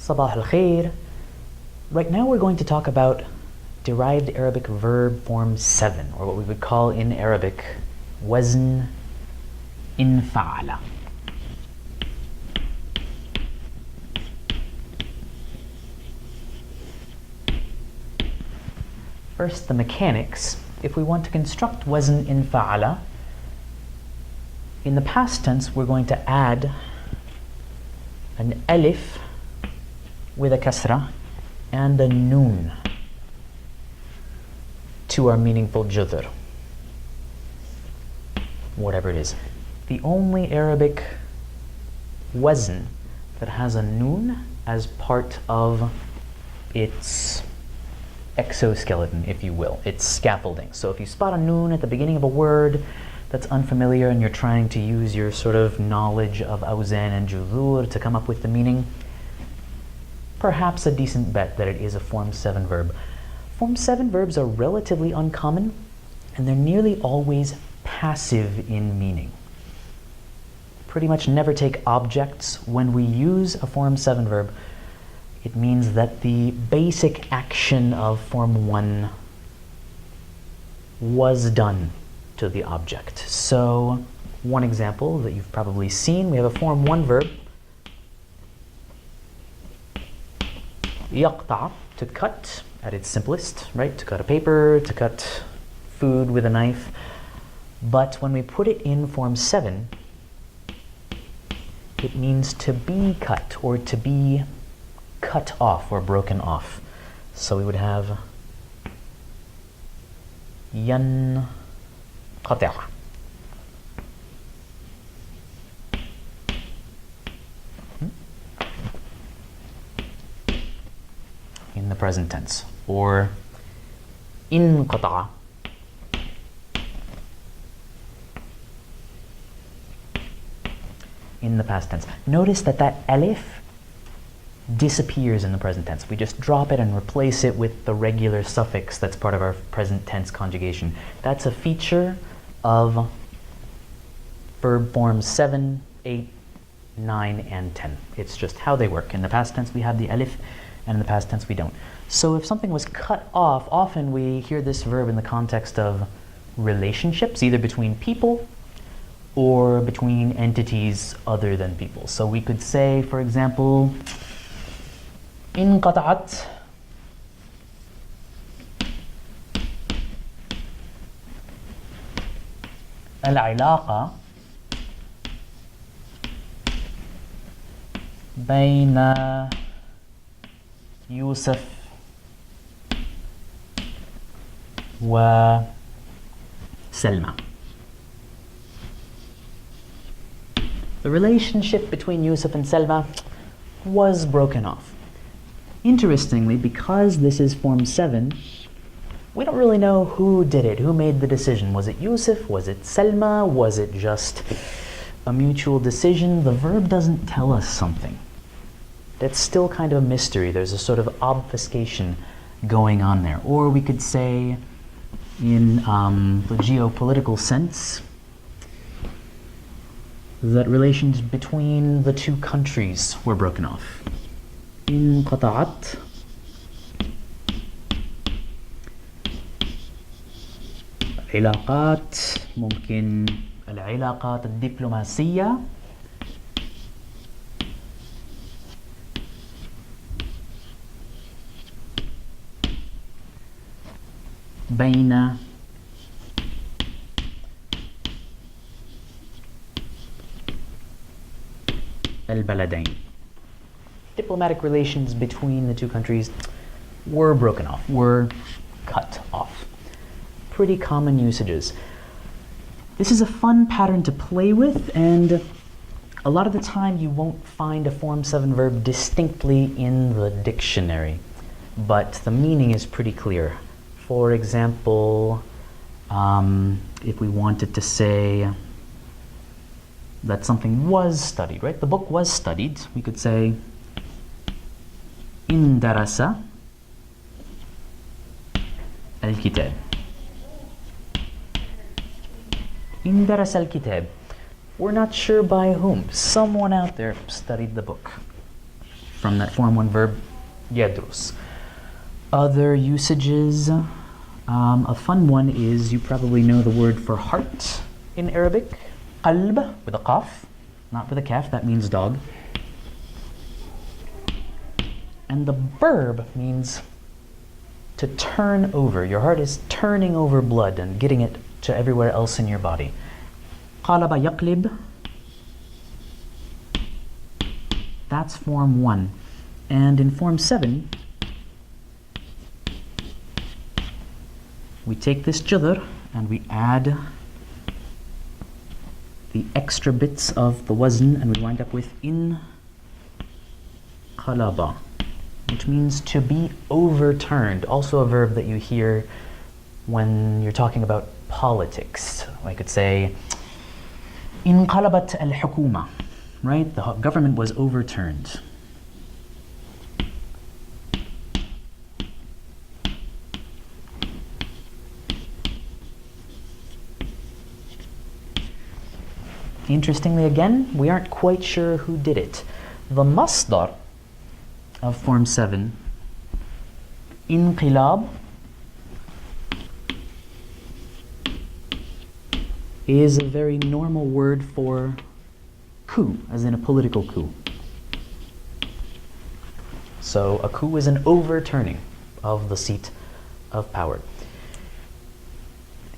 Sabah al-khair. Right now we're going to talk about derived Arabic verb form 7, or what we would call in Arabic wazn in fa'ala. First, the mechanics. If we want to construct wazn in fa'ala, in the past tense we're going to add an alif with a kasra and a noon to our meaningful judr, whatever it is. The only Arabic wazn that has a noon as part of its exoskeleton, if you will, its scaffolding. So if you spot a noon at the beginning of a word that's unfamiliar and you're trying to use your sort of knowledge of awzan and juzur to come up with the meaning, perhaps a decent bet that it is a Form 7 verb. Form 7 verbs are relatively uncommon, and they're nearly always passive in meaning. Pretty much never take objects. When we use a Form 7 verb, it means that the basic action of Form 1 was done to the object. So, one example that you've probably seen, we have a Form 1 verb, yaqta, to cut at its simplest, right? To cut a paper, to cut food with a knife. But when we put it in Form 7, it means to be cut, or to be cut off or broken off. So we would have yanqati'. In the present tense, or inqata'a in the past tense. Notice that that alif disappears in the present tense. We just drop it and replace it with the regular suffix that's part of our present tense conjugation. That's a feature of verb forms 7, 8, 9, and 10. It's just how they work. In the past tense we have the alif, and in the past tense we don't. So if something was cut off, often we hear this verb in the context of relationships, either between people or between entities other than people. So we could say, for example, انقطعت العلاقة بين يوسف وسلمى. The relationship between Yusuf and Selma was broken off. Interestingly, because this is Form 7, we don't really know who did it, who made the decision. Was it Yusuf? Was it Selma? Was it just a mutual decision? The verb doesn't tell us something. That's still kind of a mystery. There's a sort of obfuscation going on there. Or we could say, in the geopolitical sense, that relations between the two countries were broken off. انقطعت العلاقات، ممكن العلاقات الدبلوماسية بين البلدين. Diplomatic relations between the two countries were broken off, were cut off. Pretty common usages. This is a fun pattern to play with, and a lot of the time you won't find a Form 7 verb distinctly in the dictionary, but the meaning is pretty clear. For example, if we wanted to say that something was studied, right? The book was studied. We could say إن درس الكتاب. إن درس الكتاب. We're not sure by whom. Someone out there studied the book. from that form 1 verb, يدرس. Other usages, a fun one is, you probably know the word for heart in Arabic, qalb, with a qaf, not with a kaf, that means dog. And the verb means to turn over. Your heart is turning over blood and getting it to everywhere else in your body. قلب يقلب, that's form 1. And in form 7, we take this jadr and we add the extra bits of the wazn, and we wind up with in qalaba, which means to be overturned. Also a verb that you hear when you're talking about politics. I could say, انقلبت الحكومة, right? The government was overturned. Interestingly, again, we aren't quite sure who did it. The masdar of form 7, inqilab, is a very normal word for coup, as in a political coup. So a coup is an overturning of the seat of power.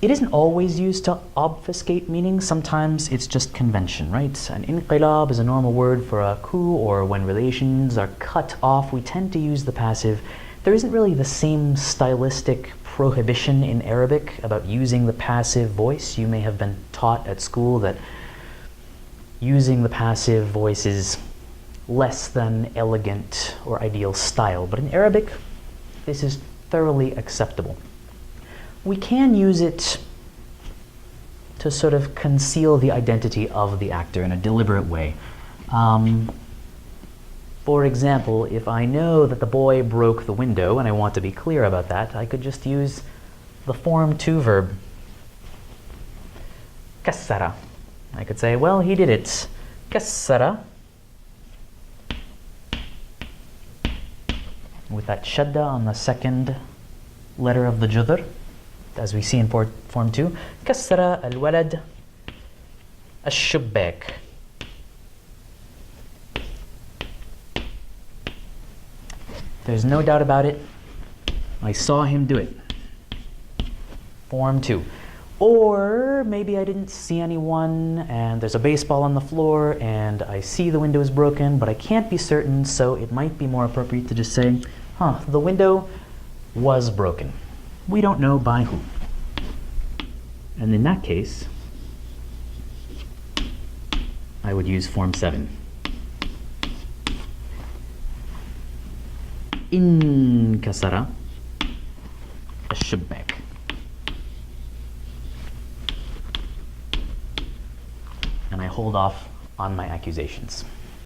It isn't always used to obfuscate meaning. Sometimes it's just convention, right? An inqilab is a normal word for a coup, or when relations are cut off, we tend to use the passive. There isn't really the same stylistic prohibition in Arabic about using the passive voice. You may have been taught at school that using the passive voice is less than elegant or ideal style, but in Arabic, this is thoroughly acceptable. We can use it to sort of conceal the identity of the actor in a deliberate way. For example, if I know that the boy broke the window and I want to be clear about that, I could just use the form 2 verb, kassara. I could say, well, he did it. Kassara. With that shadda on the second letter of the judr, as we see in form 2, كسر الولد الشباك. There's no doubt about it. I saw him do it. Form 2. Or maybe I didn't see anyone and there's a baseball on the floor and I see the window is broken, but I can't be certain, so it might be more appropriate to just say, the window was broken. We don't know by who. And in that case, I would use form 7. انكسر الشباك. And I hold off on my accusations.